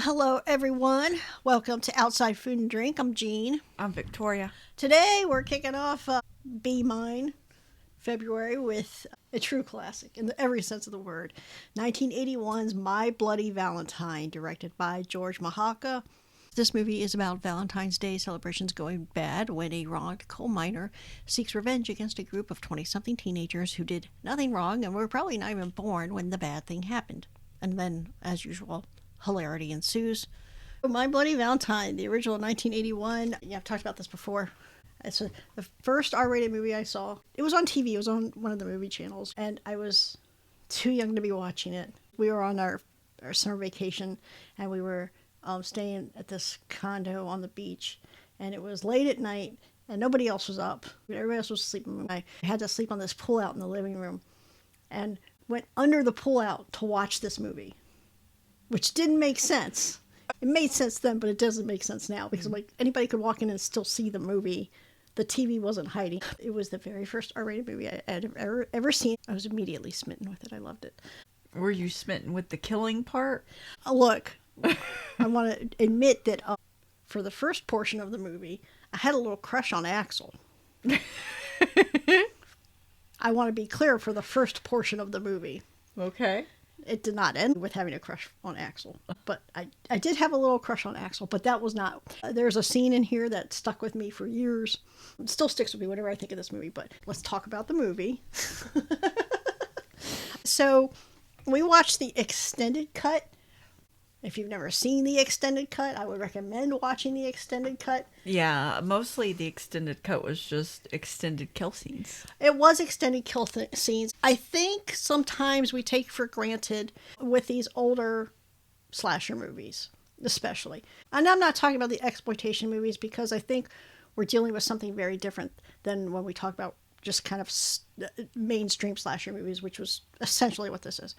Hello, everyone. Welcome to Outside Food and Drink. I'm Jean. I'm Victoria. Today, we're kicking off Be Mine February with a true classic in every sense of the word. 1981's My Bloody Valentine, directed by George Mahaka. This movie is about Valentine's Day celebrations going bad when a wronged coal miner seeks revenge against a group of 20-something teenagers who did nothing wrong and were probably not even born when the bad thing happened. And then, as usual, hilarity ensues. My Bloody Valentine, the original 1981. Yeah, I've talked about this before. It's the first R-rated movie I saw. It was on TV. It was on one of the movie channels. And I was too young to be watching it. We were on our summer vacation, and we were staying at this condo on the beach. And it was late at night, and nobody else was up. Everybody else was sleeping. I had to sleep on this pull-out in the living room. And went under the pull-out to watch this movie, which didn't make sense. It made sense then, but it doesn't make sense now because like anybody could walk in and still see the movie. The TV wasn't hiding. It was the very first R-rated movie I had ever seen. I was immediately smitten with it. I loved it. Were you smitten with the killing part? Look, I want to admit that for the first portion of the movie, I had a little crush on Axel. I want to be clear for the first portion of the movie. Okay. It did not end with having a crush on Axel. But I did have a little crush on Axel, but that was not... There's a scene in here that stuck with me for years. It still sticks with me whenever I think of this movie, but let's talk about the movie. So, we watched the extended cut. If you've never seen the extended cut, I would recommend watching the extended cut. Yeah, mostly the extended cut was just extended kill scenes. It was extended kill scenes. I think sometimes we take for granted with these older slasher movies, especially. And I'm not talking about the exploitation movies because I think we're dealing with something very different than when we talk about just kind of mainstream slasher movies, which was essentially what this is.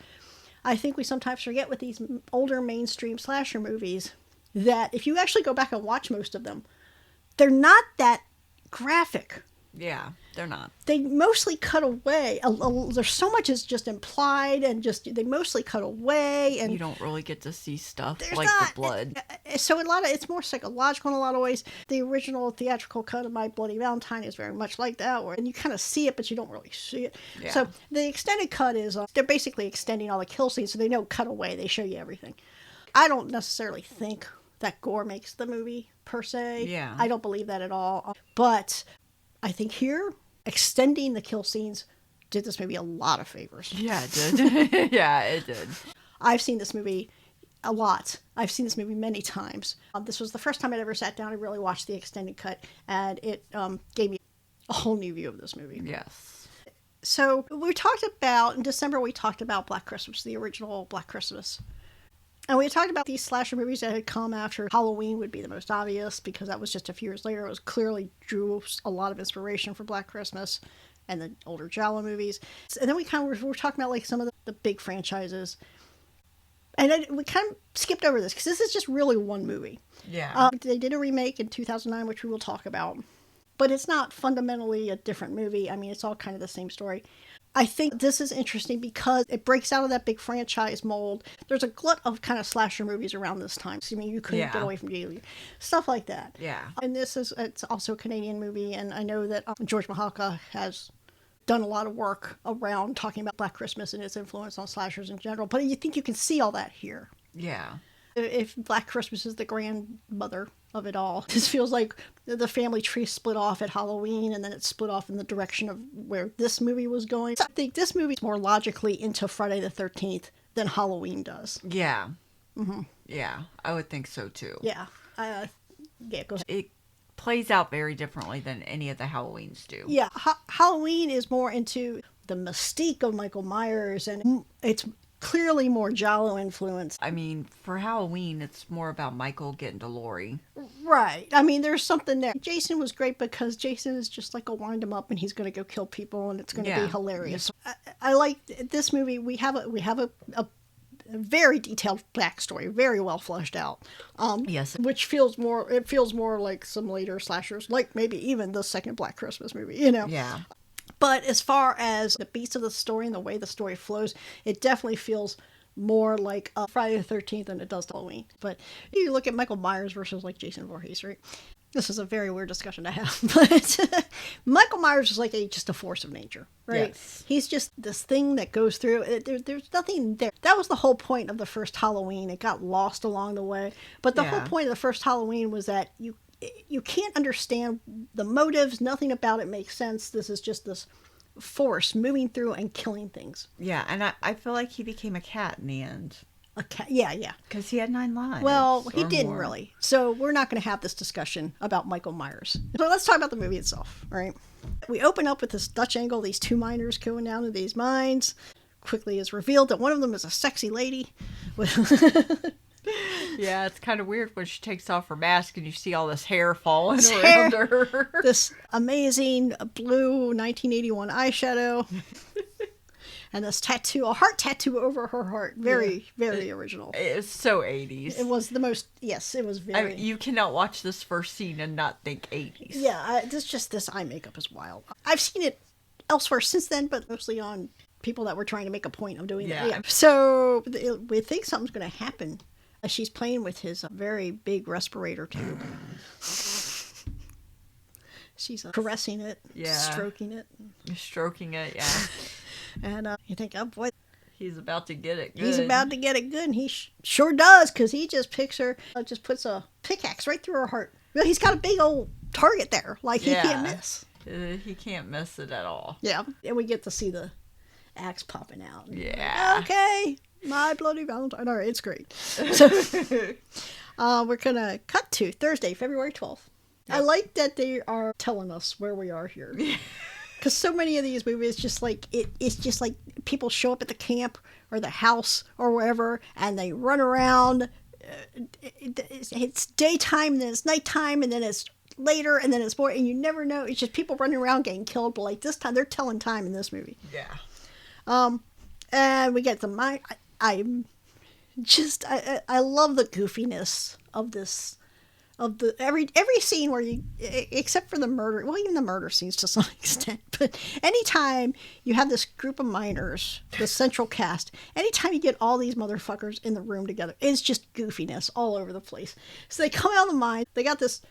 I think we sometimes forget with these older mainstream slasher movies that if you actually go back and watch most of them, they're not that graphic. Yeah, they're not. They mostly cut away. There's so much is just implied and just they mostly cut away. And you don't really get to see stuff like the blood. So it's more psychological in a lot of ways. The original theatrical cut of My Bloody Valentine is very much like that, and you kind of see it, but you don't really see it. Yeah. So the extended cut is they're basically extending all the kill scenes, so they don't cut away. They show you everything. I don't necessarily think that gore makes the movie per se. Yeah. I don't believe that at all. But I think here, extending the kill scenes did this movie a lot of favors. Yeah, it did. Yeah, it did. I've seen this movie a lot. I've seen this movie many times. This was the first time I'd ever sat down and really watched the extended cut, and it gave me a whole new view of this movie. Yes. So in December, we talked about Black Christmas, the original Black Christmas. And we talked about these slasher movies that had come after Halloween would be the most obvious because that was just a few years later. It was clearly drew a lot of inspiration for Black Christmas and the older Giallo movies. And then we were talking about like some of the big franchises. And we kind of skipped over this because this is just really one movie. Yeah. They did a remake in 2009, which we will talk about. But it's not fundamentally a different movie. I mean, it's all kind of the same story. I think this is interesting because it breaks out of that big franchise mold. There's a glut of kind of slasher movies around this time. So, I mean, you couldn't get away from stuff like that. Yeah. And it's also a Canadian movie, and I know that George Mahaka has done a lot of work around talking about Black Christmas and its influence on slashers in general. But you think you can see all that here. Yeah. If Black Christmas is the grandmother of it all, this feels like the family tree split off at Halloween and then it split off in the direction of where this movie was going. So I think this movie's more logically into Friday the 13th than Halloween does. Yeah. Mm-hmm. Yeah, I would think so too. Yeah. Go ahead. It plays out very differently than any of the Halloweens do. Yeah. Halloween is more into the mystique of Michael Myers, and it's clearly more Giallo influence. I mean, for Halloween, it's more about Michael getting to Laurie. Right. I mean, there's something there. Jason was great because Jason is just like a wind him up and he's going to go kill people and it's going to be hilarious. I like this movie. We have a very detailed backstory, very well fleshed out. Yes. Which feels more like some later slashers, like maybe even the second Black Christmas movie, you know? Yeah. But as far as the beats of the story and the way the story flows, it definitely feels more like Friday the 13th than it does Halloween. But you look at Michael Myers versus like Jason Voorhees, right? This is a very weird discussion to have, but Michael Myers is like just a force of nature, right? Yes. He's just this thing that goes through. There's nothing there. That was the whole point of the first Halloween. It got lost along the way, but the whole point of the first Halloween was that you can't understand the motives. Nothing about it makes sense. This is just this force moving through and killing things. Yeah, and I feel like he became a cat in the end. A cat, yeah. Because he had 9 lives. Well, he didn't more. really. So we're not going to have this discussion about Michael Myers. So let's talk about the movie itself, all right? We open up with this Dutch angle, these 2 miners going down to these mines. Quickly is revealed that one of them is a sexy lady. Yeah, it's kind of weird when she takes off her mask and you see all this hair falling around her. This amazing blue 1981 eyeshadow. And this tattoo, a heart tattoo over her heart. Very original. It's so 80s. It was the most, yes, it was very. I mean, you cannot watch this first scene and not think 80s. Yeah, this eye makeup is wild. I've seen it elsewhere since then, but mostly on people that were trying to make a point of doing that. Yeah. So we think something's going to happen. She's playing with his very big respirator tube. She's caressing it, stroking it. Stroking it, yeah. And you think, oh boy, he's about to get it good. He's about to get it good, and he sure does, because he just picks her, just puts a pickaxe right through her heart. Well, he's got a big old target there, like he can't miss. He can't miss it at all. Yeah, and we get to see the axe popping out. Yeah. Okay, my Bloody Valentine. All right, it's great. So we're going to cut to Thursday, February 12th. Yep. I like that they are telling us where we are here. Because so many of these movies, just like it's just like people show up at the camp or the house or wherever, and they run around. It's daytime, and then it's nighttime, and then it's later, and then it's more, and you never know. It's just people running around getting killed. But like this time, they're telling time in this movie. Yeah. And we get the I love the goofiness of this. Of the every scene where you, except for the murder, well, even the murder scenes to some extent, but anytime you have this group of miners, the central cast, anytime you get all these motherfuckers in the room together, it's just goofiness all over the place. So they come out of the mine, they got this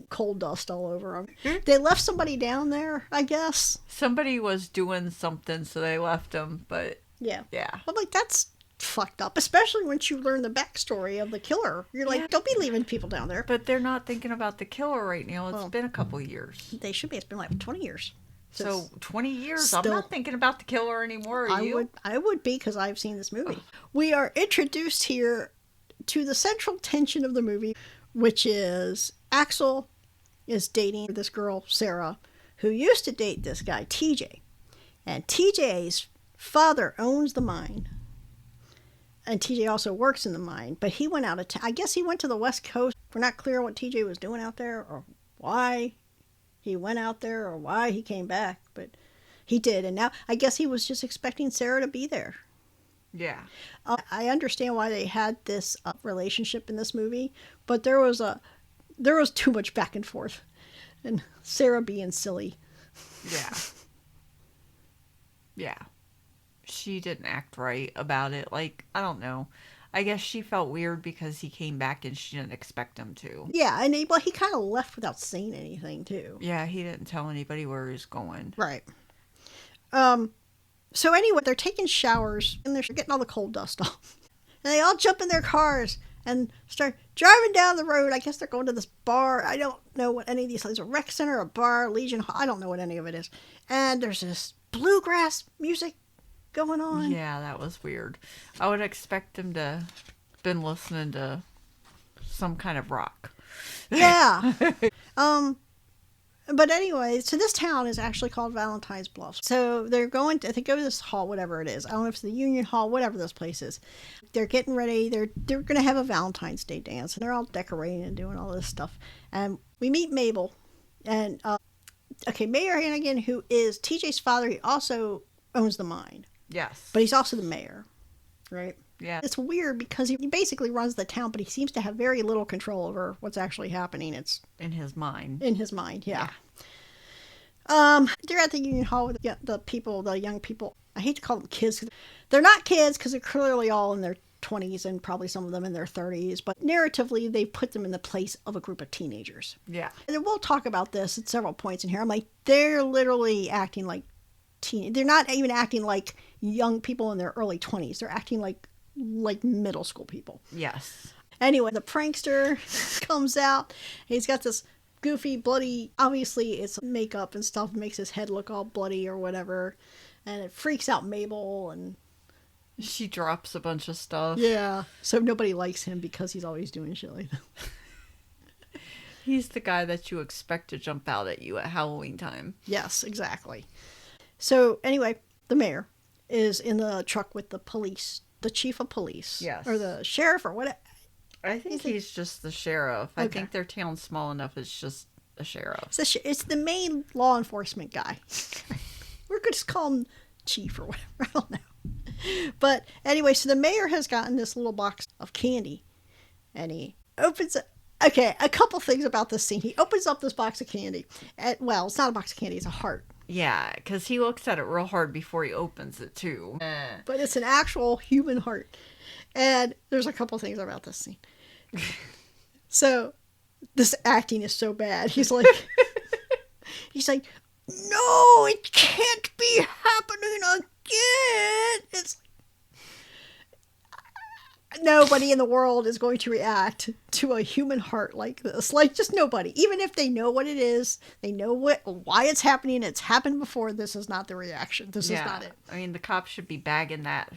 coal dust all over them. They left somebody down there, I guess. Somebody was doing something, so they left them, but yeah. But like, that's fucked up, especially once you learn the backstory of the killer. You're like, don't be leaving people down there. But they're not thinking about the killer right now. It's been a couple years. They should be. It's been like 20 years. So 20 years, I'm not thinking about the killer anymore. Are you? I would be, because I've seen this movie. We are introduced here to the central tension of the movie, which is Axel is dating this girl, Sarah, who used to date this guy, TJ. And TJ's father owns the mine. And TJ also works in the mine, but he went out of town. I guess he went to the West Coast. We're not clear what TJ was doing out there, or why he went out there, or why he came back, but he did. And now I guess he was just expecting Sarah to be there. Yeah. I understand why they had this relationship in this movie, but there was too much back and forth, and Sarah being silly. Yeah. Yeah. She didn't act right about it. Like, I don't know. I guess she felt weird because he came back and she didn't expect him to. Yeah, and he kind of left without saying anything, too. Yeah, he didn't tell anybody where he was going. Right. So anyway, they're taking showers, and they're getting all the coal dust off. And they all jump in their cars and start driving down the road. I guess they're going to this bar. I don't know what any of these things are. A rec center, a bar, Legion Hall. I don't know what any of it is. And there's this bluegrass music going on. Yeah, that was weird. I would expect them to been listening to some kind of rock. Yeah. But anyway, so this town is actually called Valentine's Bluff. So they're going to, I think, go to this hall, whatever it is. I don't know if it's the Union Hall, whatever this place is. They're getting ready. They're going to have a Valentine's Day dance, and they're all decorating and doing all this stuff. And we meet Mabel, and Mayor Hannigan, who is TJ's father, he also owns the mine. Yes. But he's also the mayor, right? Yeah. It's weird because he basically runs the town, but he seems to have very little control over what's actually happening. It's in his mind. In his mind, yeah. They're at the Union Hall with the people, the young people. I hate to call them kids. They're not kids because they're clearly all in their 20s and probably some of them in their 30s. But narratively, they put them in the place of a group of teenagers. Yeah. And we'll talk about this at several points in here. I'm like, they're literally acting like they're not even acting like young people in their early 20s. They're acting like middle school people. Yes. Anyway, the prankster comes out. He's got this goofy, bloody, obviously it's makeup and stuff, makes his head look all bloody or whatever. And it freaks out Mabel, and she drops a bunch of stuff. Yeah. So nobody likes him because he's always doing shit like that. He's the guy that you expect to jump out at you at Halloween time. Yes, exactly. So anyway, the mayor is in the truck with the police, the chief of police. Yes. Or the sheriff or whatever. I think he's just the sheriff. Okay. I think their town's small enough it's just a sheriff. It's the main law enforcement guy. We're going to just call him chief or whatever. I don't know. But anyway, so the mayor has gotten this little box of candy. And he opens it. Okay, a couple things about this scene. He opens up this box of candy. Well, it's not a box of candy. It's a heart. Yeah, because he looks at it real hard before he opens it, too. But it's an actual human heart. And there's a couple things about this scene. So, this acting is so bad. He's like, no, it can't be happening again. It's nobody in the world is going to react to a human heart like this. Like, just nobody. Even if they know what it is, they know why it's happening, it's happened before, this is not the reaction. This is not it. I mean, the cops should be bagging that.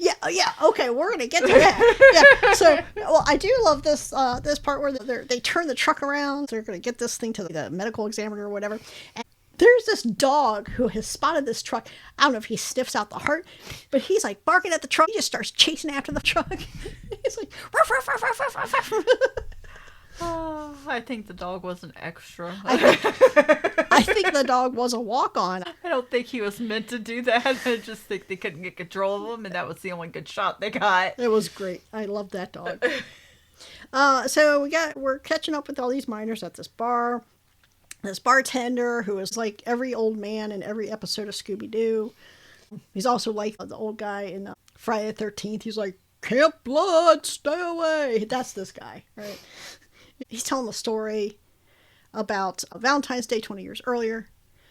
Yeah, okay, we're going to get to that. Yeah, so, well, I do love this this part where they turn the truck around. They're going to get this thing to the medical examiner or whatever. And there's this dog who has spotted this truck. I don't know if he sniffs out the heart, but he's like barking at the truck. He just starts chasing after the truck. He's like, ruff, ruff, ruff, ruff, ruff, ruff. Oh, I think the dog was an extra. I think the dog was a walk-on. I don't think he was meant to do that. I just think they couldn't get control of him, and that was the only good shot they got. It was great. I love that dog. So we're catching up with all these miners at this bar. This bartender who is like every old man in every episode of Scooby-Doo. He's also like the old guy in Friday the 13th. He's like, Camp Blood, stay away. That's this guy, right? He's telling the story about Valentine's Day 20 years earlier.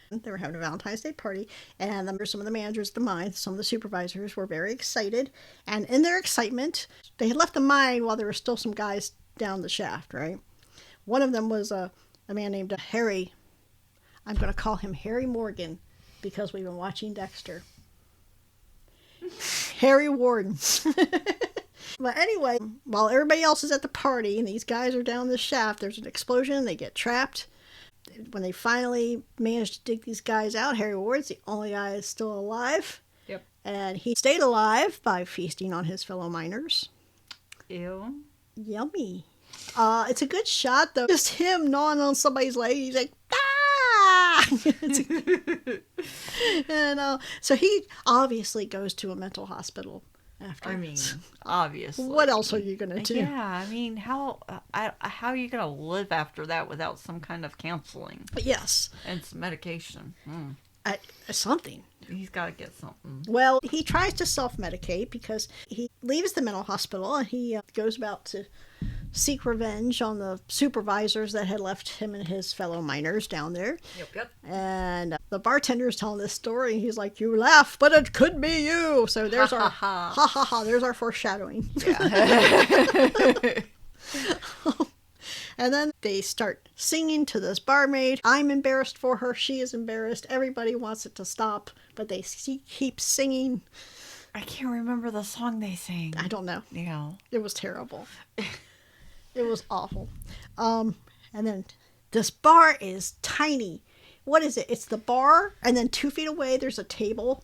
They were having a Valentine's Day party, and some of the managers at the mine, some of the supervisors were very excited. And in their excitement, they had left the mine while there were still some guys down the shaft, right? One of them was a man named Harry. I'm going to call him Harry Morgan because we've been watching Dexter. Harry Warden. But anyway, while everybody else is at the party and these guys are down the shaft, there's an explosion, they get trapped. When they finally manage to dig these guys out, Harry Ward's the only guy that's still alive. Yep. And he stayed alive by feasting on his fellow miners. Ew. Yummy. It's a good shot, though. Just him gnawing on somebody's leg. He's like, ah! And so he obviously goes to a mental hospital after. I mean, obviously. What else are you going to do? Yeah, I mean, how are you going to live after that without some kind of counseling? Yes. And some medication. Something. He's got to get something. Well, he tries to self-medicate because he leaves the mental hospital and he goes about to seek revenge on the supervisors that had left him and his fellow miners down there. Yep. And the bartender's telling this story and he's like, you laugh, but it could be you. So there's our ha, there's our foreshadowing. Yeah. And then they start singing to this barmaid. I'm embarrassed for her. She is embarrassed. Everybody wants it to stop, but they keep singing. I can't remember the song they sang. I don't know. Yeah. It was terrible. It was awful. And then this bar is tiny. What is it? It's the bar, and then 2 feet away there's a table,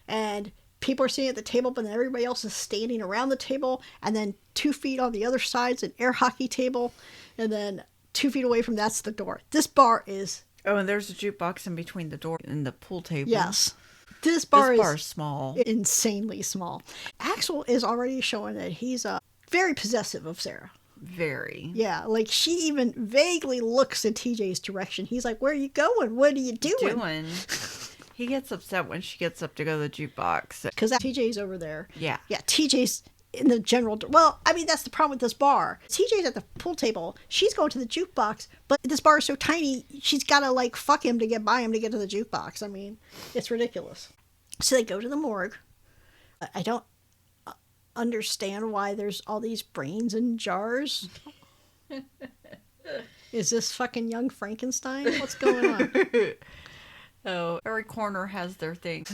and people are sitting at the table, but then everybody else is standing around the table, and then 2 feet on the other side's an air hockey table, and then 2 feet away from that's the door. This bar is... Oh, and there's a jukebox in between the door and the pool table. Yes. This bar is small. Insanely small. Axel is already showing that he's very possessive of Sarah. Very. Yeah, like she even vaguely looks in TJ's direction. He's like, "Where are you going? What are you doing?" He gets upset when she gets up to go to the jukebox. Because TJ's over there. Yeah. Yeah, TJ's in the general... Well, I mean, that's the problem with this bar. TJ's at the pool table. She's going to the jukebox, but this bar is so tiny, she's got to, like, fuck him to get by him to get to the jukebox. I mean, it's ridiculous. So they go to the morgue. I don't understand why there's all these brains in jars. Is this fucking Young Frankenstein? What's going on? Oh, every corner has their thing.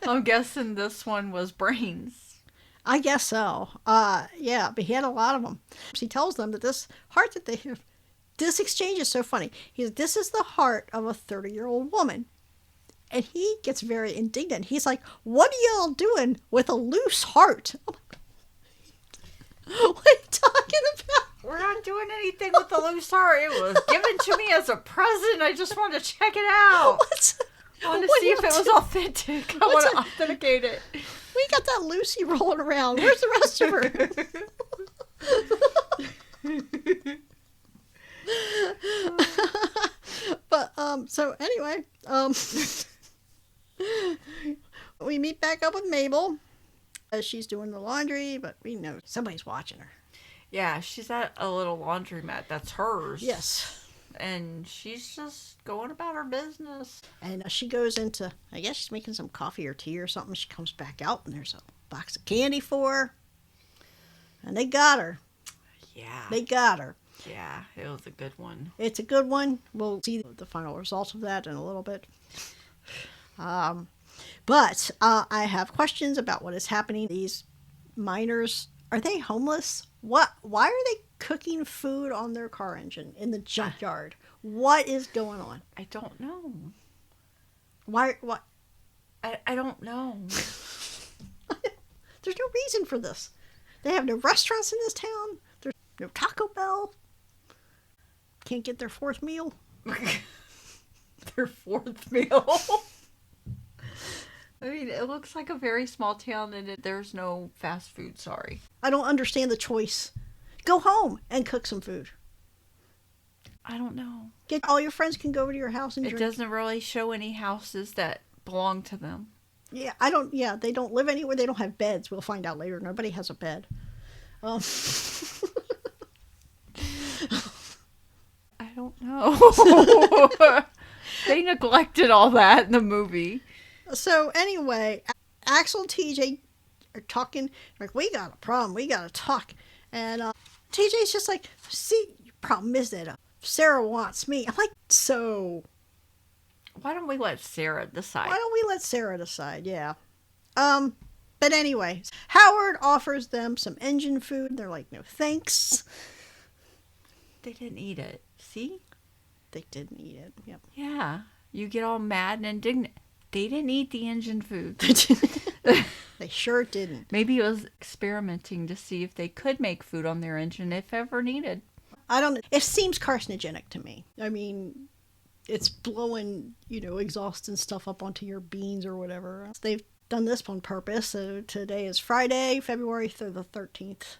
I'm guessing this one was brains. I guess so. Yeah, but he had a lot of them. He tells them that this heart that they have, this exchange is so funny. He says, this is the heart of a 30-year-old woman. And he gets very indignant. He's like, what are y'all doing with a loose heart? Oh my God. What are you talking about? We're not doing anything with the loose heart. It was given to me as a present. I just wanted to check it out. I wanted to see if it was authentic. I want to authenticate it. We got that Lucy rolling around. Where's the rest of her? But, so anyway, we meet back up with Mabel. She's doing the laundry, but we know somebody's watching her. Yeah, she's at a little laundromat that's hers. Yes. And she's just going about her business. And she goes into, I guess she's making some coffee or tea or something. She comes back out and there's a box of candy for her. And they got her. Yeah. They got her. Yeah, it was a good one. It's a good one. We'll see the final results of that in a little bit. But I have questions about what is happening. These miners, are they homeless? Why are they cooking food on their car engine in the junkyard? What is going on? I don't know. Why? I don't know. There's no reason for this. They have no restaurants in this town. There's no Taco Bell. Can't get their fourth meal. Their fourth meal. I mean, it looks like a very small town and there's no fast food, sorry. I don't understand the choice. Go home and cook some food. I don't know. All your friends can go over to your house and drink. It doesn't really show any houses that belong to them. Yeah, they don't live anywhere. They don't have beds. We'll find out later. Nobody has a bed. I don't know. They neglected all that in the movie. So anyway, Axel and TJ are talking, like, we got a problem. We got to talk. And TJ's just like, see, your problem is that Sarah wants me. I'm like, so... Why don't we let Sarah decide? Why don't we let Sarah decide? Yeah. But anyway, Howard offers them some engine food. They're like, no thanks. They didn't eat it. See? They didn't eat it. Yep. Yeah. You get all mad and indignant. They didn't eat the engine food. They sure didn't. Maybe it was experimenting to see if they could make food on their engine if ever needed. I don't know. It seems carcinogenic to me. I mean, it's blowing, exhaust and stuff up onto your beans or whatever. They've done this on purpose. So today is Friday, February the 13th.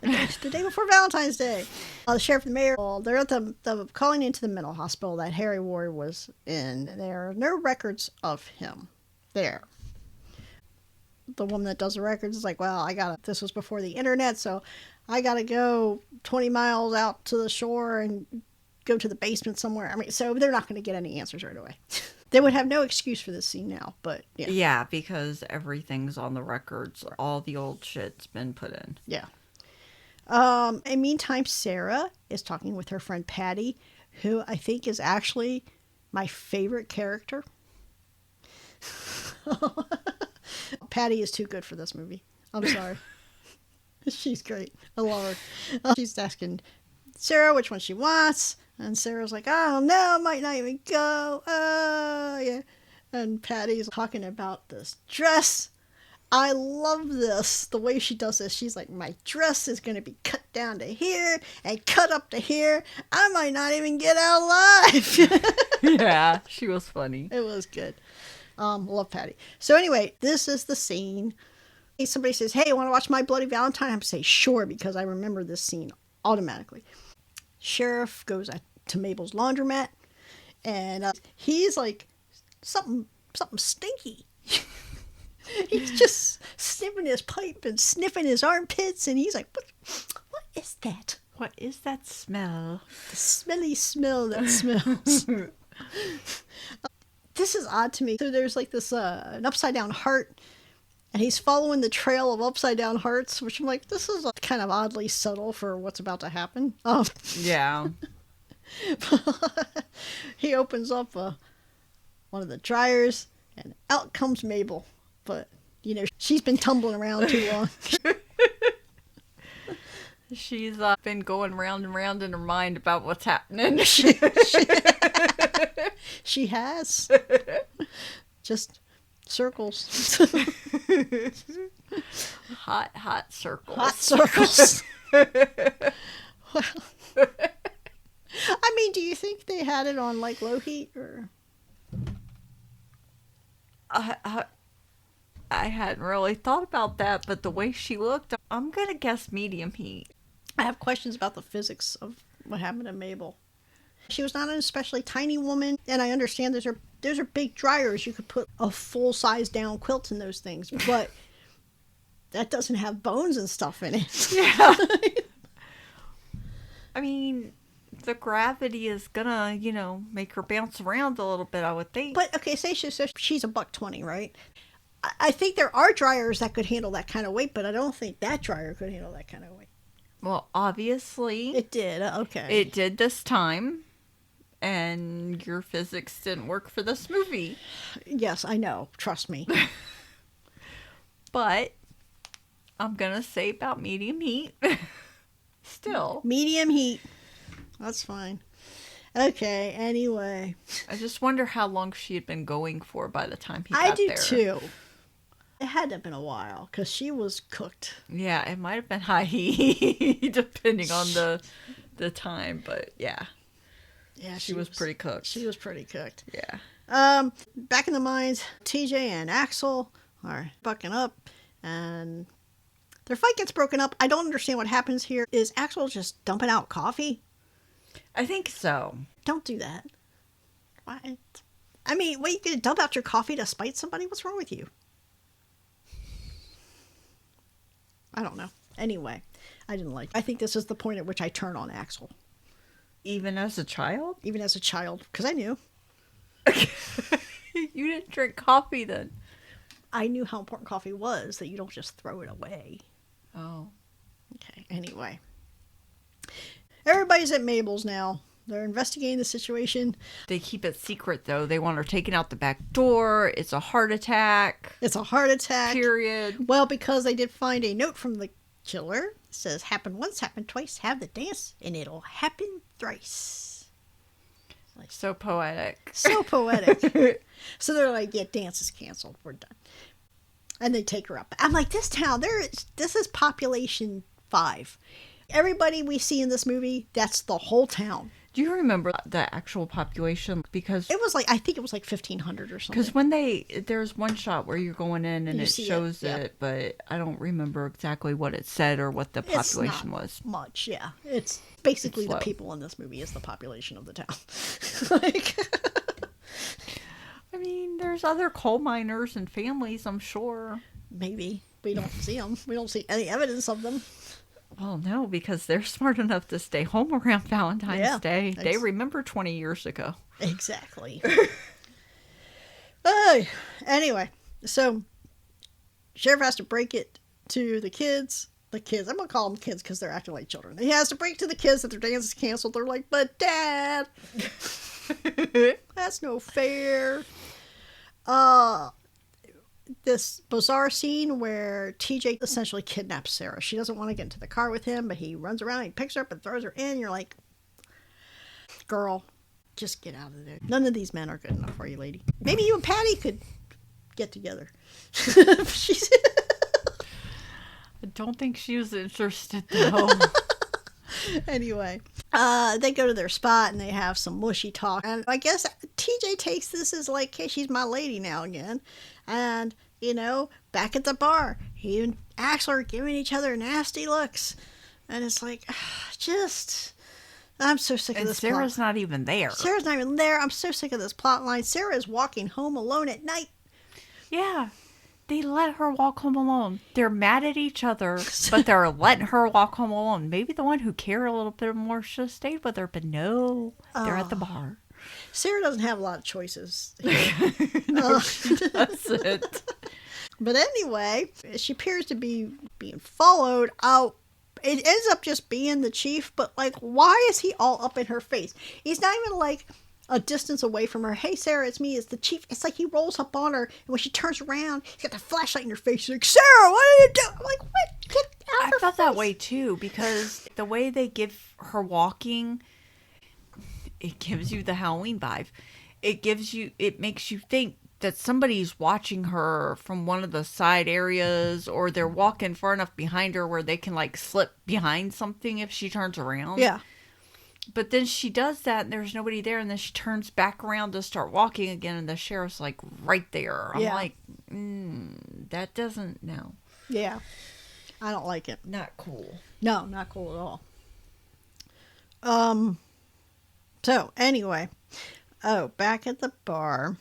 The day before Valentine's Day. The sheriff and the mayor, they're at the calling into the mental hospital that Harry Ward was in. There are no records of him there. The woman that does the records is like, well, this was before the internet, so I gotta go 20 miles out to the shore and go to the basement somewhere. I mean, so they're not going to get any answers right away. They would have no excuse for this scene now, but yeah. Yeah, because everything's on the records. All the old shit's been put in. Yeah. In meantime, Sarah is talking with her friend Patty, who I think is actually my favorite character. Patty is too good for this movie. I'm sorry. She's great. I love her. She's asking Sarah which one she wants, and Sarah's like, I don't know, might not even go. Yeah. And Patty's talking about this dress. I love this. The way she does this. She's like, my dress is going to be cut down to here and cut up to here. I might not even get out alive. Yeah, she was funny. It was good. Love Patty. So anyway, this is the scene. Somebody says, hey, want to watch My Bloody Valentine? I'm going to say, sure, because I remember this scene automatically. Sheriff goes to Mabel's laundromat, and he's like, something stinky. He's just sniffing his pipe and sniffing his armpits, and he's like, what is that? What is that smell? The smelly smell that smells. This is odd to me. So there's like this an upside down heart, and he's following the trail of upside down hearts, which I'm like, this is kind of oddly subtle for what's about to happen. Yeah. He opens up one of the dryers, and out comes Mabel. But, she's been tumbling around too long. She's been going round and round in her mind about what's happening. She has. Just circles. Hot circles. Hot circles. Well, I mean, do you think they had it on like low heat or? I hadn't really thought about that, but the way she looked, I'm gonna guess medium heat. I have questions about the physics of what happened to Mabel. She was not an especially tiny woman, and I understand those are big dryers. You could put a full-size down quilt in those things, but that doesn't have bones and stuff in it. Yeah. I mean, the gravity is gonna, make her bounce around a little bit, I would think. But, okay, say she's $120, right? I think there are dryers that could handle that kind of weight, but I don't think that dryer could handle that kind of weight. Well, obviously. It did, okay. It did this time, and your physics didn't work for this movie. Yes, I know. Trust me. But I'm gonna say about medium heat. Still. Medium heat. That's fine. Okay, anyway. I just wonder how long she had been going for by the time he got there. I do too. It had to have been a while, because she was cooked. Yeah, it might have been high heat, depending on the time, but yeah. Yeah, she was pretty cooked. She was pretty cooked. Yeah. Back in the mines, TJ and Axel are bucking up, and their fight gets broken up. I don't understand what happens here. Is Axel just dumping out coffee? I think so. Don't do that. Why? I mean, what, you gonna dump out your coffee to spite somebody? What's wrong with you? I don't know. Anyway, I didn't like it. I think this is the point at which I turn on Axel. Even as a child? Even as a child, because I knew. You didn't drink coffee then? I knew how important coffee was, that you don't just throw it away. Oh. Okay, anyway. Everybody's at Mabel's now. They're investigating the situation. They keep it secret, though. They want her taken out the back door. It's a heart attack. It's a heart attack. Period. Well, because they did find a note from the killer. It says, happen once, happen twice, have the dance, and it'll happen thrice. Like, so poetic. So poetic. So they're like, yeah, dance is canceled. We're done. And they take her up. I'm like, this town, this is population 5. Everybody we see in this movie, that's the whole town. Do you remember the actual population? Because it was like, I think it was like 1,500 or something. Because there's one shot where you're going in and it shows it, it, but I don't remember exactly what it said or what the population was. Much, yeah. It's basically the people in this movie is the population of the town. I mean, there's other coal miners and families, I'm sure. Maybe. We don't see them. We don't see any evidence of them. Well, no, because they're smart enough to stay home around Valentine's Day. They remember 20 years ago. Exactly. Anyway, so Sheriff has to break it to the kids. I'm going to call them kids because they're acting like children. He has to break to the kids that their dance is canceled. They're like, but Dad, that's no fair. This bizarre scene where TJ essentially kidnaps Sarah. She doesn't want to get into the car with him, but he runs around, he picks her up and throws her in. You're like, girl, just get out of there. None of these men are good enough for you, lady. Maybe you and Patty could get together. I don't think she was interested, though. Anyway, they go to their spot and they have some mushy talk. And I guess TJ takes this as like, hey, she's my lady now again. And, back at the bar, he and Axel are giving each other nasty looks. And it's like, I'm so sick of And this Sarah's plot. not even there. Sarah's not even there. I'm so sick of this plot line. Sarah is walking home alone at night. Yeah. They let her walk home alone. They're mad at each other, but they're letting her walk home alone. Maybe the one who cared a little bit more should have stayed with her, but no, they're at the bar. Sarah doesn't have a lot of choices. No, she doesn't. But anyway, she appears to be being followed out. It ends up just being the chief, but like, why is he all up in her face? He's not even like a distance away from her. Hey, Sarah, it's me. It's the chief. It's like he rolls up on her, and when she turns around, he's got the flashlight in her face. He's like, Sarah, what are you doing? I'm like, what? Get out of her I felt face. that way too, because the way they give her walking, it gives you the Halloween vibe. It makes you think that somebody's watching her from one of the side areas, or they're walking far enough behind her where they can like slip behind something if she turns around. Yeah. But then she does that and there's nobody there, and then she turns back around to start walking again, and the sheriff's like right there. I'm like, that doesn't, no. Yeah. I don't like it. Not cool. No, not cool at all. So anyway, back at the bar,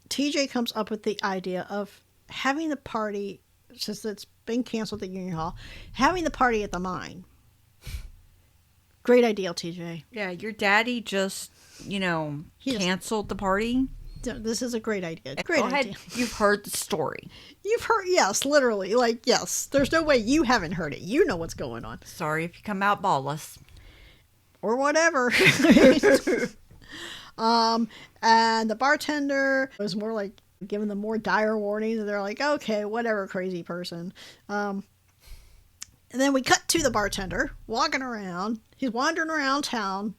TJ comes up with the idea of having the party, since it's been canceled at Union Hall, having the party at the mine. Great idea, TJ. Yeah, your daddy just, canceled the party. This is a great idea. Go Great ahead. idea. You've heard the story. You've heard, yes, literally. Like, yes. There's no way you haven't heard it. You know what's going on. Sorry if you come out ballless. Or whatever. And the bartender was more like giving them more dire warnings, and they're like, okay, whatever, crazy person. And then we cut to the bartender walking around. He's wandering around town,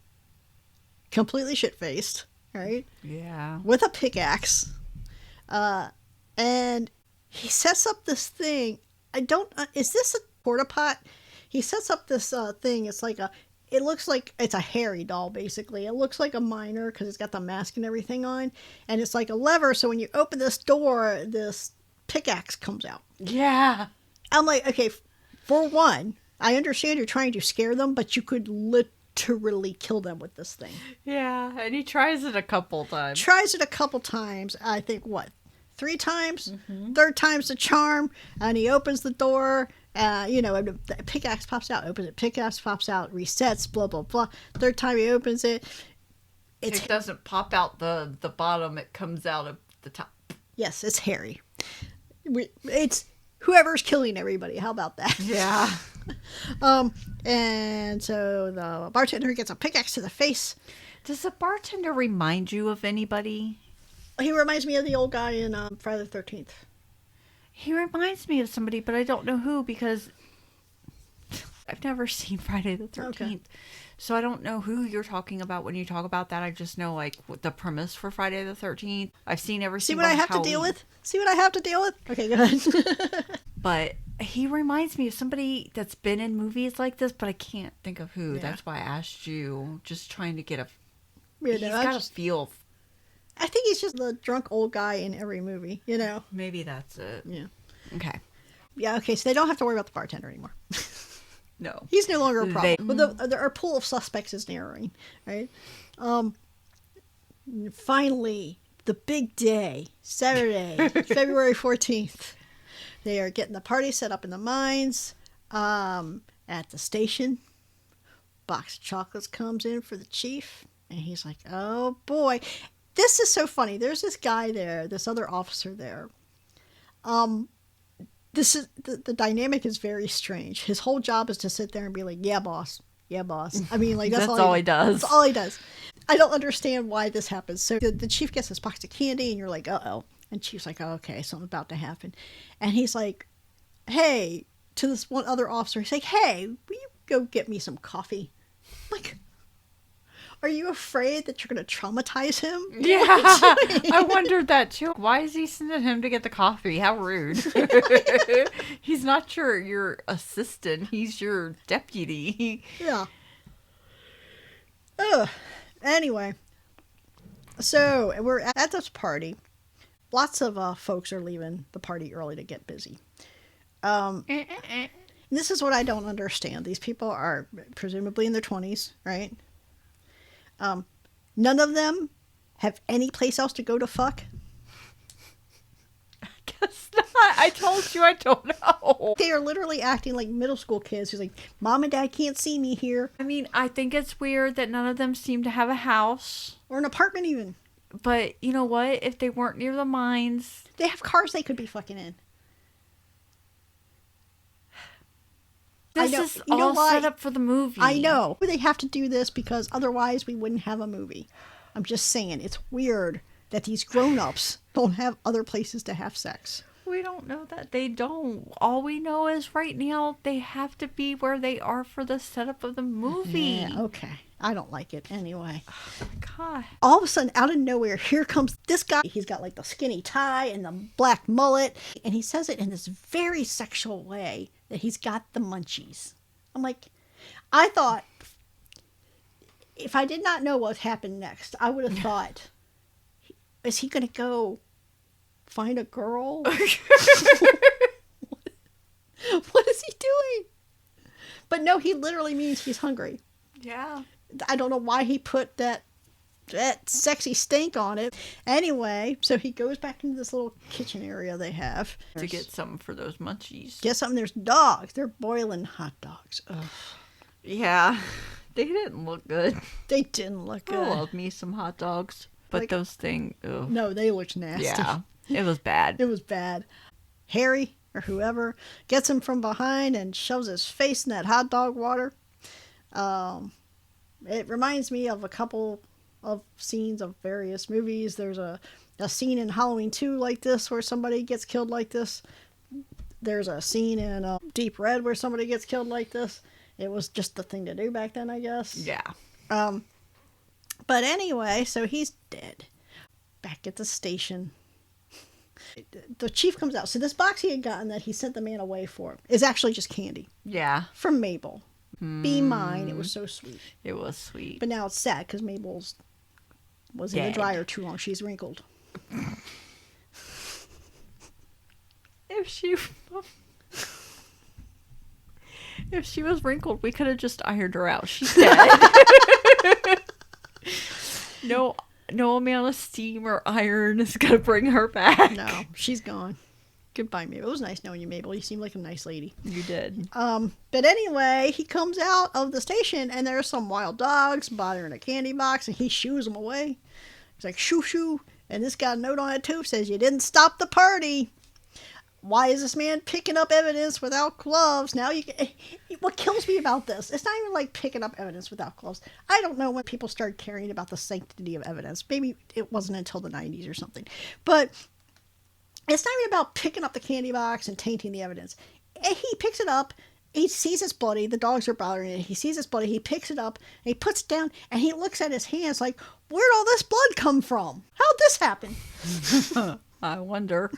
completely shit-faced, right? Yeah. With a pickaxe. And he sets up this thing. Is this a porta pot? He sets up this thing. It looks like it's a hairy doll, basically. It looks like a miner because it's got the mask and everything on. And it's like a lever, so when you open this door, this pickaxe comes out. Yeah. I'm like, okay, for one, I understand you're trying to scare them, but you could literally kill them with this thing. Yeah, and he tries it a couple times. Tries it a couple times. I think, 3 times? Mm-hmm. Third time's the charm. And he opens the door. And the pickaxe pops out. Opens it. Pickaxe pops out. Resets. Blah, blah, blah. Third time he opens it. It doesn't pop out the bottom. It comes out of the top. Yes, it's hairy. It's whoever's killing everybody. How about that? Yeah. And so the bartender gets a pickaxe to the face. Does the bartender remind you of anybody? He reminds me of the old guy in Friday the 13th. He reminds me of somebody, but I don't know who, because I've never seen Friday the 13th. Okay. So I don't know who you're talking about when you talk about that. I just know, like, what the premise for Friday the 13th. I've seen every See single what I have to deal with? See what I have to deal with? Okay, go ahead. But he reminds me of somebody that's been in movies like this, but I can't think of who. Yeah. That's why I asked you, just trying to get a... Yeah, He's got a feel. I think he's just the drunk old guy in every movie, Maybe that's it. Yeah. Okay. Yeah, okay, so they don't have to worry about the bartender anymore. No. He's no longer a problem. Our pool of suspects is narrowing, right? Finally, the big day, Saturday, February 14th. They are getting the party set up in the mines. At the station, box of chocolates comes in for the chief, and he's like, oh boy. This is so funny. There's this guy there, this other officer there. This is the dynamic is very strange. His whole job is to sit there and be like, yeah, boss. Yeah, boss. I mean, like, that's all he does. That's all he does. I don't understand why this happens. So the chief gets this box of candy, and you're like, uh-oh. And Chief's like, oh, okay, something's about to happen. And he's like, hey, to this one other officer, he's like, hey, will you go get me some coffee? Like, are you afraid that you're going to traumatize him? Yeah, I wondered that too. Why is he sending him to get the coffee? How rude. He's not your assistant. He's your deputy. Yeah. Ugh. Anyway, so we're at this party. Lots of folks are leaving the party early to get busy. And this is what I don't understand. These people are presumably in their 20s, right? None of them have any place else to go to fuck. Guess not. I told you I don't know. They are literally acting like middle school kids who's like, Mom and Dad can't see me here. I mean, I think it's weird that none of them seem to have a house. Or an apartment even. But you know what? If they weren't near the mines... They have cars they could be fucking in. This is all set up for the movie. I know. They have to do this because otherwise we wouldn't have a movie. I'm just saying, it's weird that these grown-ups don't have other places to have sex. We don't know that. They don't. All we know is right now they have to be where they are for the setup of the movie. Yeah, okay. I don't like it anyway. Oh my God. All of a sudden, out of nowhere, here comes this guy. He's got like the skinny tie and the black mullet. And he says it in this very sexual way that he's got the munchies. I'm like, I thought, if I did not know what happened next, I would have thought, is he going to go find a girl? What is he doing? But no, he literally means he's hungry. Yeah. I don't know why he put that sexy stink on it. Anyway, so he goes back into this little kitchen area they have. To get something for those munchies. Get something. There's dogs. They're boiling hot dogs. Ugh. Yeah. They didn't look good. They didn't look good. I love me some hot dogs. But Like, those things... Ugh. no, they looked nasty. Yeah. It was bad. It was bad. Harry, or whoever, gets him from behind and shoves his face in that hot dog water. It reminds me of a couple of scenes of various movies. There's a scene in Halloween 2 like this where somebody gets killed like this. There's a scene in Deep Red where somebody gets killed like this. It was just the thing to do back then, I guess. Yeah. But anyway, so he's dead. Back at the station. The chief comes out. So this box he had gotten that he sent the man away for is actually just candy. Yeah. From Mabel. Be mine. It was so sweet. It was sweet. But now it's sad because Mabel's was in the dryer too long. She's wrinkled. If she was wrinkled, we could have just ironed her out. She's dead. No amount of steam or iron is gonna bring her back. No, she's gone. Goodbye, Mabel. It was nice knowing you, Mabel. You seemed like a nice lady. You did. But anyway, he comes out of the station and there's some wild dogs bothering a candy box and he shoos them away. He's like, shoo, shoo. And this got a note on it too. Says, you didn't stop the party. Why is this man picking up evidence without gloves? Now what kills me about this, it's not even like picking up evidence without gloves. I don't know when people started caring about the sanctity of evidence. Maybe it wasn't until the 90s or something. But it's not even about picking up the candy box and tainting the evidence. He picks it up. He sees it's bloody. The dogs are bothering it. He sees it's bloody. He picks it up and he puts it down and he looks at his hands like, where'd all this blood come from? How'd this happen? I wonder.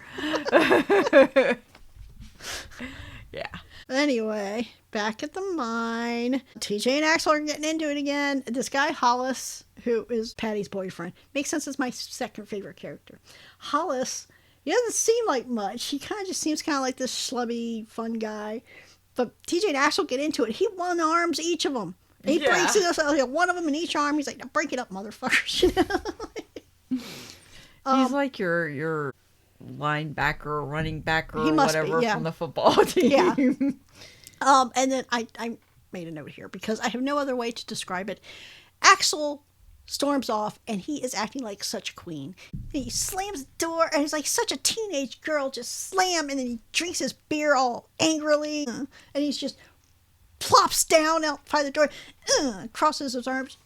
Yeah. Anyway, back at the mine, TJ and Axel are getting into it again. This guy, Hollis, who is Patty's boyfriend, makes sense as my second favorite character. Hollis, he doesn't seem like much. He kind of just seems kind of like this schlubby, fun guy. But TJ and Axel get into it. He one arms each of them. He breaks it up, one of them in each arm. He's like, break it up, motherfuckers. You know? He's like your linebacker, running back, or He must whatever be, yeah. from the football team. Yeah. And then I made a note here because I have no other way to describe it. Axel storms off and he is acting like such a queen. He slams the door and he's like such a teenage girl, just slam, and then he drinks his beer all angrily and he's just plops down outside the door, crosses his arms.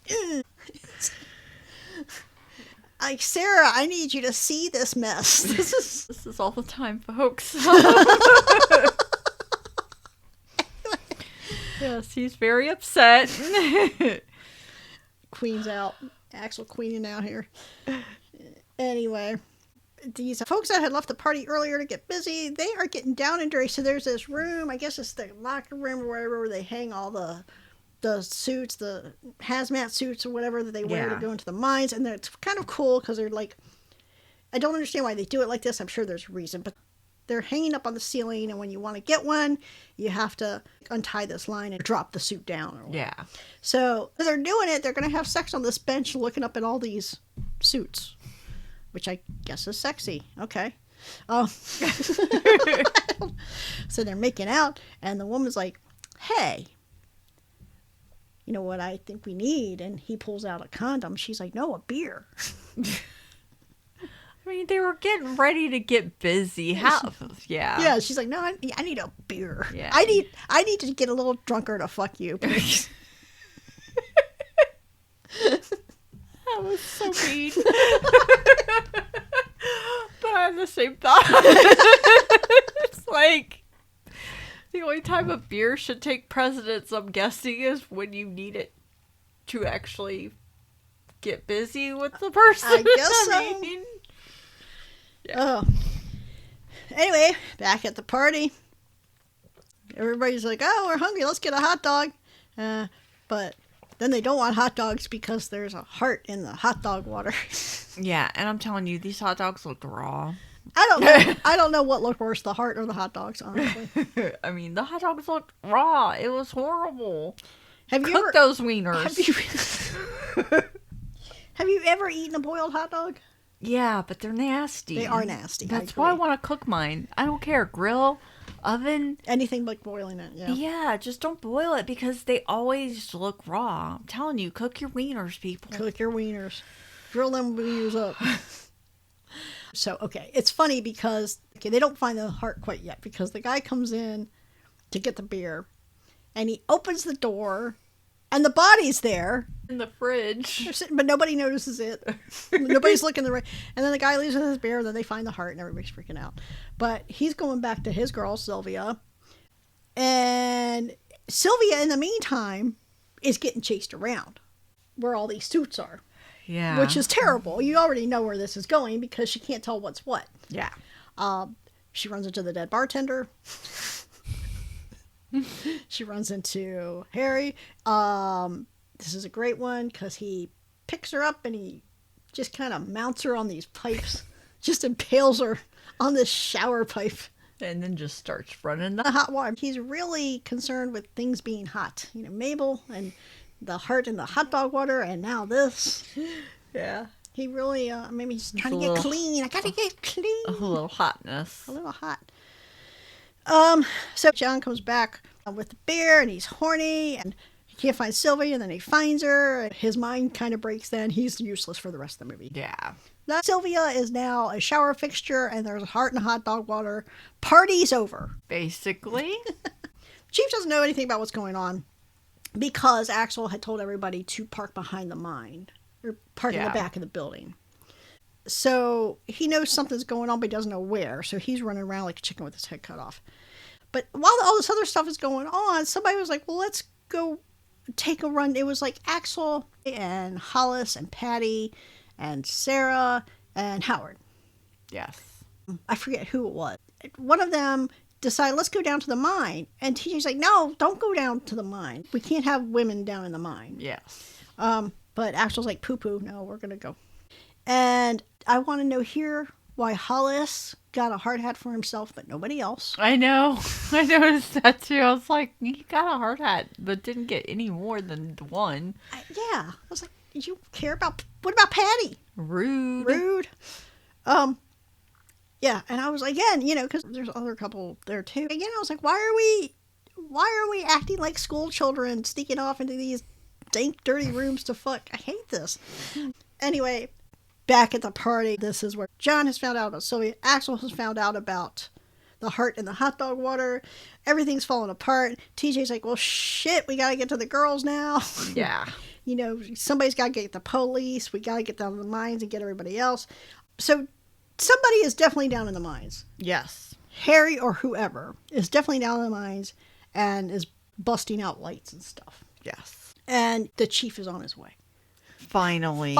Like, Sarah, I need you to see this mess. This is all the time, folks. Yes, he's very upset. Queen's out. Axel queening out here. Anyway, these folks that had left the party earlier to get busy, they are getting down and dirty. So there's this room, I guess it's the locker room or whatever, where they hang all the suits, the hazmat suits or whatever that they wear to go into the mines. And it's kind of cool because they're like, I don't understand why they do it like this. I'm sure there's a reason, but they're hanging up on the ceiling, and when you want to get one, you have to untie this line and drop the suit down. Or whatever. Yeah. So they're doing it. They're going to have sex on this bench looking up at all these suits, which I guess is sexy. Okay. So they're making out, and the woman's like, hey, you know what I think we need? And he pulls out a condom. She's like, no, a beer. I mean, they were getting ready to get busy. How? Yeah. Yeah, she's like, no, I need a beer. Yeah. I need to get a little drunker to fuck you. Please. That was so mean. But I have the same thought. It's like the only time a beer should take precedence, I'm guessing, is when you need it to actually get busy with the person. I guess so. mean, yeah. Oh. Anyway, back at the party. Everybody's like, oh, we're hungry. Let's get a hot dog. But then they don't want hot dogs because there's a heart in the hot dog water. Yeah, and I'm telling you, these hot dogs looked raw. I don't know what looked worse, the heart or the hot dogs, honestly. I mean, the hot dogs looked raw. It was horrible. Have you Cook ever, those wieners. have you ever eaten a boiled hot dog? Yeah, but they're nasty. They are nasty. That's why I want to cook mine. I don't care. Grill, oven. Anything but boiling it, yeah. Yeah, just don't boil it because they always look raw. I'm telling you, cook your wieners, people. Cook your wieners. Grill them wieners up. So, okay, it's funny because they don't find the heart quite yet because the guy comes in to get the beer and he opens the door and the body's there. In the fridge. But nobody notices it. Nobody's looking the right. And then the guy leaves with his beer and then they find the heart and everybody's freaking out. But he's going back to his girl, Sylvia. And Sylvia, in the meantime, is getting chased around where all these suits are. Yeah. Which is terrible. You already know where this is going because she can't tell what's what. Yeah. She runs into the dead bartender. She runs into Harry. This is a great one because he picks her up and he just kind of mounts her on these pipes. Just impales her on this shower pipe. And then just starts running The hot water. He's really concerned with things being hot. You know, Mabel and the heart in the hot dog water, and now this. Yeah. He really, maybe he's trying to get clean. I gotta get clean. A little hotness. A little hot. So John comes back with the beer, and he's horny, and he can't find Sylvie, and then he finds her. His mind kind of breaks then. He's useless for the rest of the movie. Yeah. Now, Sylvia is now a shower fixture, and there's a heart in the hot dog water. Party's over. Basically. Chief doesn't know anything about what's going on because Axel had told everybody to park behind the mine, or park in the back of the building. So he knows something's going on, but he doesn't know where. So he's running around like a chicken with his head cut off. But while all this other stuff is going on, somebody was like, well, let's go take a run. It was like Axel and Hollis and Patty and Sarah and Howard. Yes. I forget who it was. One of them decided, let's go down to the mine. And TJ's like, no, don't go down to the mine. We can't have women down in the mine. Yes. But Axel's like, poo-poo, no, we're going to go. And I want to know here why Hollis got a hard hat for himself, but nobody else. I know. I noticed that too. I was like, he got a hard hat, but didn't get any more than the one. I was like, did you care about, what about Patty? Rude. Yeah, and I was like, again, you know, because there's other couple there too. Again, I was like, why are we acting like school children, sneaking off into these dank, dirty rooms to fuck? I hate this. Anyway, back at the party, this is where John has found out about Sylvia. Axel has found out about the heart in the hot dog water. Everything's falling apart. TJ's like, well, shit, we got to get to the girls now. Yeah. You know, somebody's got to get the police. We got to get down to the mines and get everybody else. So somebody is definitely down in the mines. Yes. Harry or whoever is definitely down in the mines and is busting out lights and stuff. Yes. And the chief is on his way. Finally.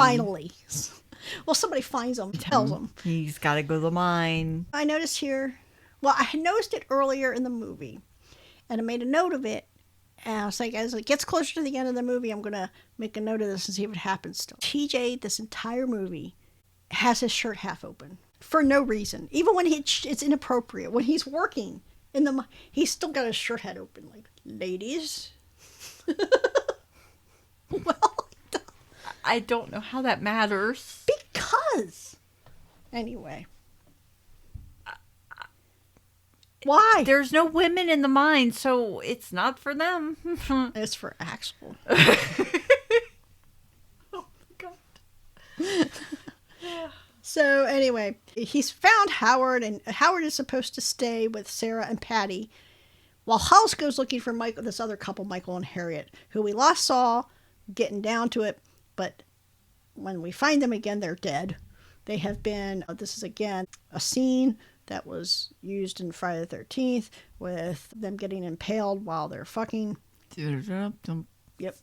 Well, somebody finds him, tells him. He's got to go to the mine. I noticed here, well, I had noticed it earlier in the movie, and I made a note of it. And I was like, as it gets closer to the end of the movie, I'm going to make a note of this and see if it happens still. TJ, this entire movie, has his shirt half open. for no reason. Even when it's inappropriate. When he's working he's still got his shirt head open, like, ladies. Well, I don't know how that matters. because anyway, why? There's no women in the mine, so it's not for them. It's for Axel. Oh my god. So anyway, he's found Howard, and Howard is supposed to stay with Sarah and Patty, while Hulse goes looking for Michael, this other couple, Michael and Harriet, who we last saw getting down to it, but when we find them again, they're dead. They have been, this is again a scene that was used in Friday the 13th with them getting impaled while they're fucking. Yep.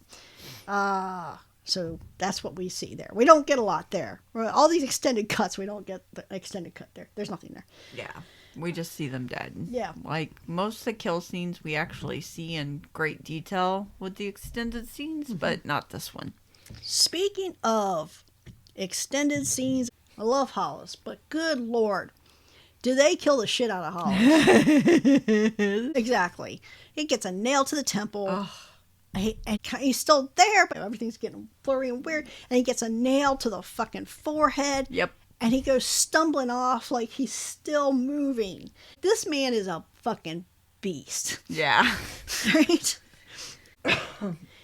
So that's what we see there. We don't get a lot there. All these extended cuts, we don't get the extended cut there. There's nothing there. Yeah. We just see them dead. Yeah. Like, most of the kill scenes we actually see in great detail with the extended scenes, but not this one. Speaking Of extended scenes, I love Hollis, but good lord, do they kill the shit out of Hollis. Exactly. He gets a nail to the temple. Ugh. And he's still there, but everything's getting blurry and weird. And he gets a nail to the fucking forehead. Yep. And he goes stumbling off like he's still moving. This man is a fucking beast. Yeah. Right?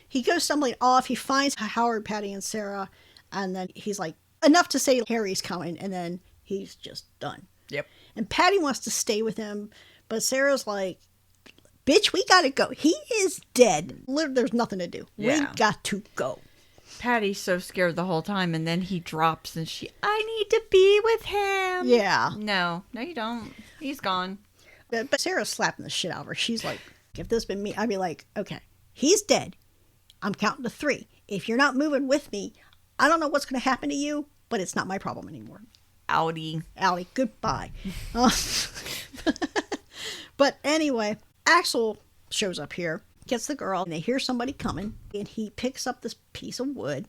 He goes stumbling off. He finds Howard, Patty, and Sarah. And then he's like, enough to say Harry's coming. And then he's just done. Yep. And Patty wants to stay with him. But Sarah's like, bitch, we gotta go. He is dead. There's nothing to do. Yeah. We got to go. Patty's so scared the whole time, and then he drops, and I need to be with him. Yeah. No, you don't. He's gone. But Sarah's slapping the shit out of her. She's like, if this been me, I'd be like, okay, he's dead. I'm counting to 3. If you're not moving with me, I don't know what's going to happen to you, but it's not my problem anymore. Outie. Allie, goodbye. But anyway, Axel shows up here, gets the girl, and they hear somebody coming, and he picks up this piece of wood,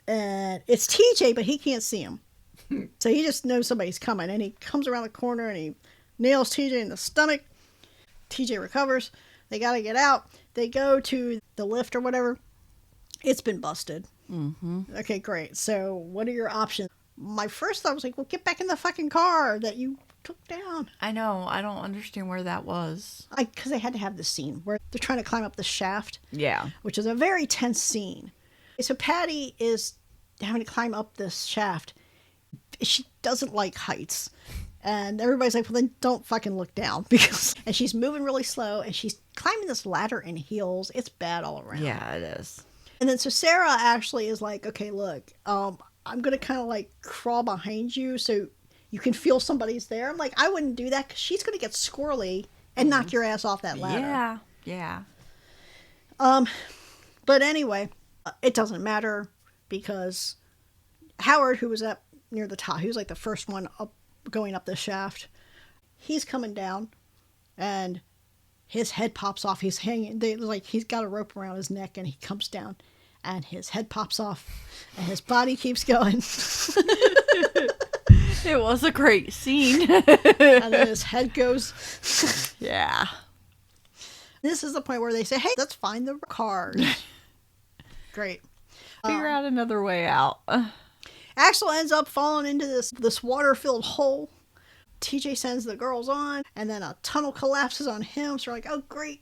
and it's TJ, but he can't see him. So he just knows somebody's coming, and he comes around the corner, and he nails TJ in the stomach. TJ recovers. They gotta get out. They go to the lift or whatever. It's been busted. Mm-hmm. Okay, great. So what are your options? My first thought was like, well, get back in the fucking car that you took down. I know. I don't understand where that was. Because they had to have this scene where they're trying to climb up the shaft. Yeah. Which is a very tense scene. So Patty is having to climb up this shaft. She doesn't like heights. And everybody's like, well, then don't fucking look down. And she's moving really slow, and she's climbing this ladder in heels. It's bad all around. Yeah, it is. And then so Sarah actually is like, okay, look, I'm going to kind of like crawl behind you so you can feel somebody's there. I'm like, I wouldn't do that because she's going to get squirrely and knock your ass off that ladder. Yeah. But anyway, it doesn't matter because Howard, who was up near the top, he was like the first one up, going up the shaft. He's coming down, and his head pops off. He's hanging. He's got a rope around his neck, and he comes down, and his head pops off, and his body keeps going. It was a great scene. And then his head goes. Yeah. This is the point where they say, hey, let's find the cars. Great. Figure out another way out. Axel ends up falling into this water-filled hole. TJ sends the girls on, and then a tunnel collapses on him. So we're like, oh, great.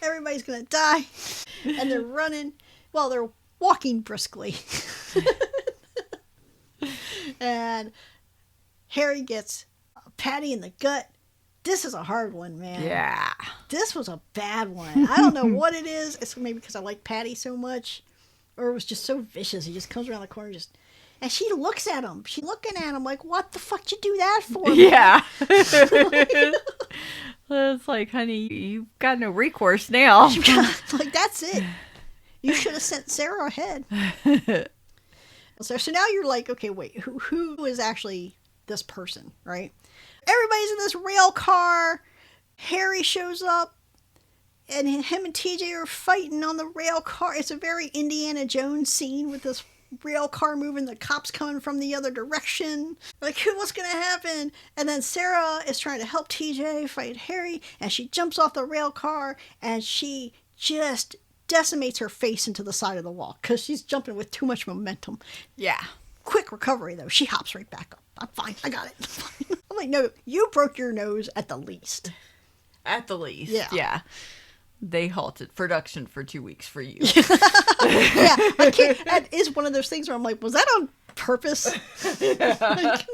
Everybody's going to die. And they're running. Well, they're walking briskly. And Harry gets Patty in the gut. This is a hard one, man. Yeah. This was a bad one. I don't know what it is. It's maybe because I like Patty so much. Or it was just so vicious. He just comes around the corner and she looks at him. She's looking at him like, what the fuck did you do that for? Yeah. It's like, honey, you've got no recourse now. Like, that's it. You should have sent Sarah ahead. So now you're like, okay, wait, who is actually this person, right? Everybody's in this rail car. Harry shows up, and him and TJ are fighting on the rail car. It's a very Indiana Jones scene with this rail car moving, the cops coming from the other direction. Like, what's going to happen? And then Sarah is trying to help TJ fight Harry, and she jumps off the rail car, and she just decimates her face into the side of the wall because she's jumping with too much momentum. Yeah. Quick recovery, though. She hops right back up. I'm fine. I got it. I'm like, no, you broke your nose at the least. At the least. Yeah. Yeah. They halted production for 2 weeks for you. Yeah, I can't. That is one of those things where I'm like, was that on purpose? Like,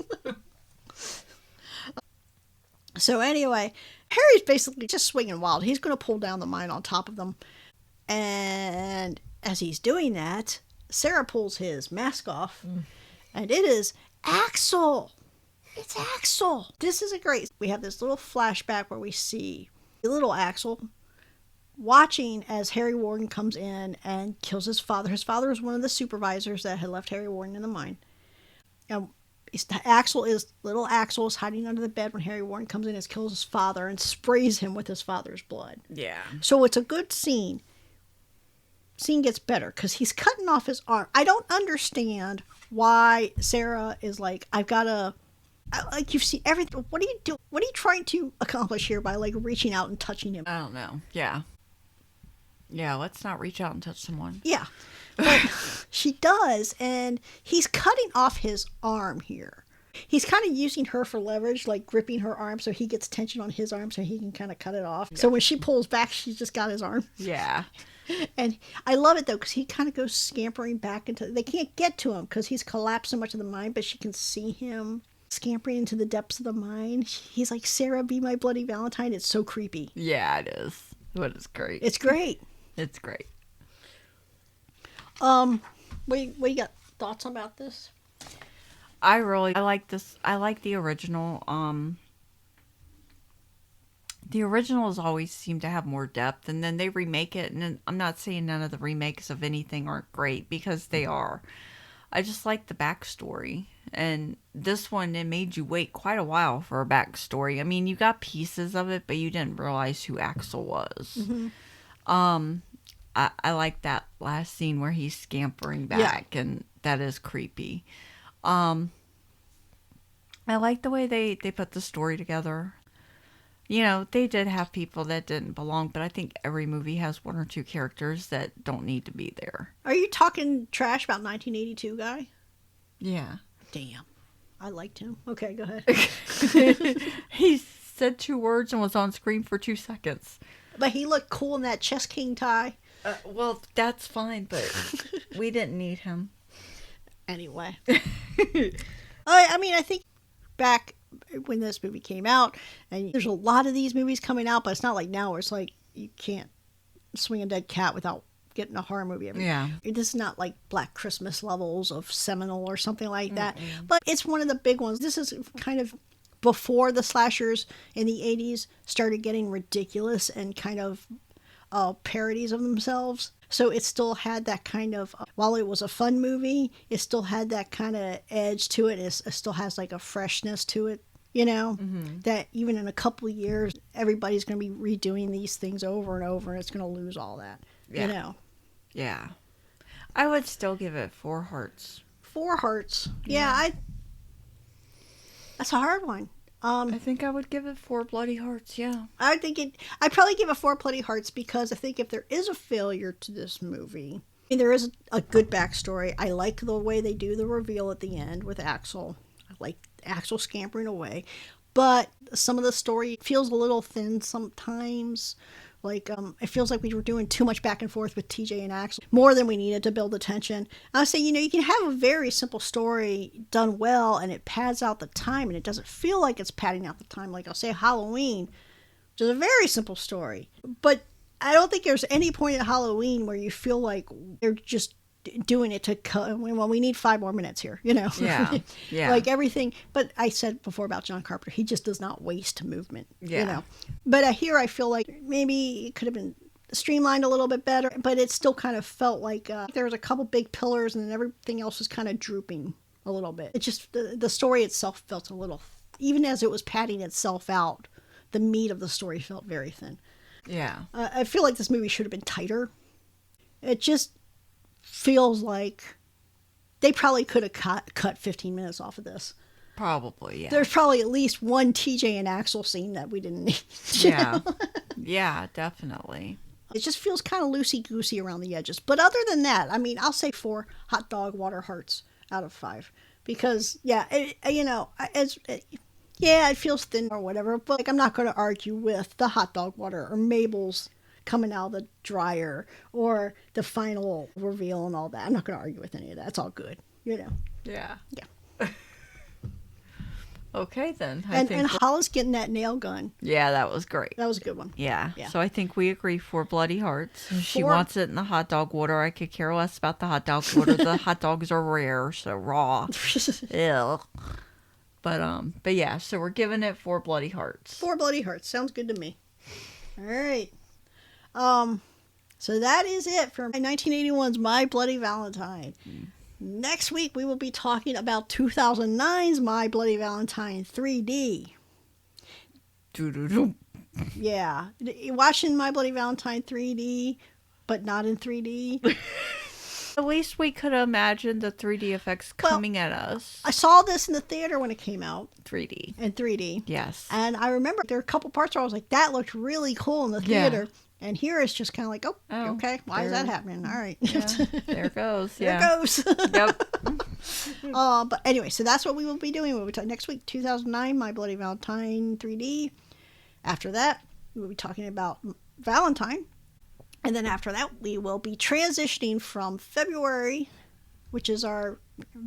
so anyway, Harry's basically just swinging wild. He's going to pull down the mine on top of them. And as he's doing that, Sarah pulls his mask off. And it is Axel. It's Axel. This is a great. We have this little flashback where we see little Axel watching as Harry Warden comes in and kills his father. His father is one of the supervisors that had left Harry Warden in the mine. And little Axel is hiding under the bed when Harry Warden comes in and kills his father and sprays him with his father's blood. Yeah. So it's a good scene. Scene gets better because he's cutting off his arm. I don't understand why Sarah is like, I've got to, like, you've seen everything. What are you doing? What are you trying to accomplish here by, like, reaching out and touching him? I don't know. Yeah. Yeah, let's not reach out and touch someone. Yeah. But she does, and he's cutting off his arm here. He's kind of using her for leverage, like gripping her arm so he gets tension on his arm so he can kind of cut it off. Yeah. So when she pulls back, she's just got his arm. Yeah. And I love it, though, because he kind of goes scampering back into... They can't get to him because he's collapsed so much of the mine, but she can see him scampering into the depths of the mine. He's like, Sarah, be my Bloody Valentine. It's so creepy. Yeah, it is. But it's great. It's great. It's great. What you got thoughts about this? I like this. I like the original. The originals always seem to have more depth, and then they remake it, and I'm not saying none of the remakes of anything aren't great, because they are. I just like the backstory, and this one, it made you wait quite a while for a backstory. I mean, you got pieces of it, but you didn't realize who Axel was. Mm-hmm. I like that last scene where he's scampering back, and that is creepy. I like the way they put the story together. You know, they did have people that didn't belong, but I think every movie has one or two characters that don't need to be there. Are you talking trash about 1982 guy? Yeah. Damn. I liked him. Okay, go ahead. He said 2 words and was on screen for 2 seconds. But he looked cool in that Chess King tie. Well, that's fine, but we didn't need him. Anyway. I mean, I think back when this movie came out, and there's a lot of these movies coming out, but it's not like now where it's like you can't swing a dead cat without getting a horror movie every year. This is not like Black Christmas levels of Seminole or something like that, but it's one of the big ones. This is kind of before the slashers in the 80s started getting ridiculous and kind of parodies of themselves. So it still had that kind of, while it was a fun movie, it still had that kind of edge to it. It still has like a freshness to it, you know, that even in a couple of years, everybody's going to be redoing these things over and over, and it's going to lose all that, you know. Yeah. I would still give it 4 hearts. 4 hearts. Yeah, that's a hard one. I think I would give it 4 bloody hearts, yeah. I'd probably give it 4 bloody hearts because I think if there is a failure to this movie, I mean, there is a good backstory. I like the way they do the reveal at the end with Axel. I like Axel scampering away. But some of the story feels a little thin sometimes. Like, it feels like we were doing too much back and forth with TJ and Axel, more than we needed to build the tension. I would say, you know, you can have a very simple story done well, and it pads out the time, and it doesn't feel like it's padding out the time. Like, I'll say Halloween, which is a very simple story. But I don't think there's any point at Halloween where you feel like they're just doing it to well, we need 5 more minutes here, you know. Yeah. Like everything. But I said before about John Carpenter, he just does not waste movement, you know. But here I feel like maybe it could have been streamlined a little bit better, but it still kind of felt like there was a couple big pillars and then everything else was kind of drooping a little bit. It just, the story itself felt a little, even as it was padding itself out, the meat of the story felt very thin. Yeah. I feel like this movie should have been tighter. It just feels like they probably could have cut 15 minutes off of this. Probably, yeah. There's probably at least one TJ and Axel scene that we didn't need. Yeah. Yeah, definitely. It just feels kind of loosey-goosey around the edges. But other than that, I mean, I'll say 4 hot dog water hearts out of 5. Because, yeah, it feels thin or whatever. But like, I'm not going to argue with the hot dog water or Mabel's coming out of the dryer or the final reveal and all that. I'm not going to argue with any of that. It's all good, Yeah. Yeah. Okay, then. And Hollis getting that nail gun. Yeah, that was great. That was a good one. Yeah. So I think we agree 4 bloody hearts. She 4. wants it in the hot dog water. I could care less about the hot dog water. The hot dogs are rare, so raw. Ew. But yeah, so we're giving it 4 bloody hearts. 4 bloody hearts. Sounds good to me. All right. So that is it for 1981's My Bloody Valentine. Next week, we will be talking about 2009's My Bloody Valentine 3D. Doo-doo-doo. Yeah. Watching My Bloody Valentine 3D, but not in 3D. At least we could imagine the 3D effects coming at us. I saw this in the theater when it came out. 3D. In 3D. Yes. And I remember there were a couple parts where I was like, that looked really cool in the theater. Yeah. And here it's just kind of like, oh, okay, why is that happening? All right. Yeah, there it goes. There it goes. Yep. But anyway, so that's what we will be doing. We'll be talking next week, 2009, My Bloody Valentine 3D. After that, we'll be talking about Valentine. And then after that, we will be transitioning from February, which is our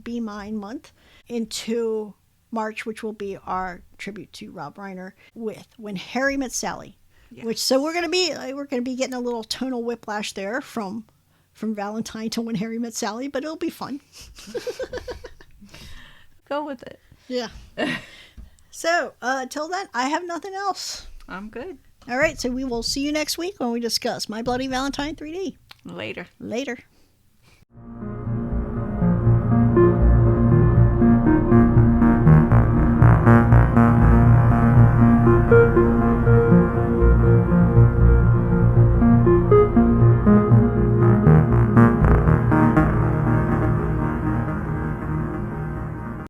Be Mine month, into March, which will be our tribute to Rob Reiner with When Harry Met Sally. Yes. Which, so we're gonna be getting a little tonal whiplash there from Valentine to When Harry Met Sally, but it'll be fun. Go with it. Yeah. So till then, I have nothing else. I'm good. All right, so we will see you next week when we discuss My Bloody Valentine 3D. Later. Later.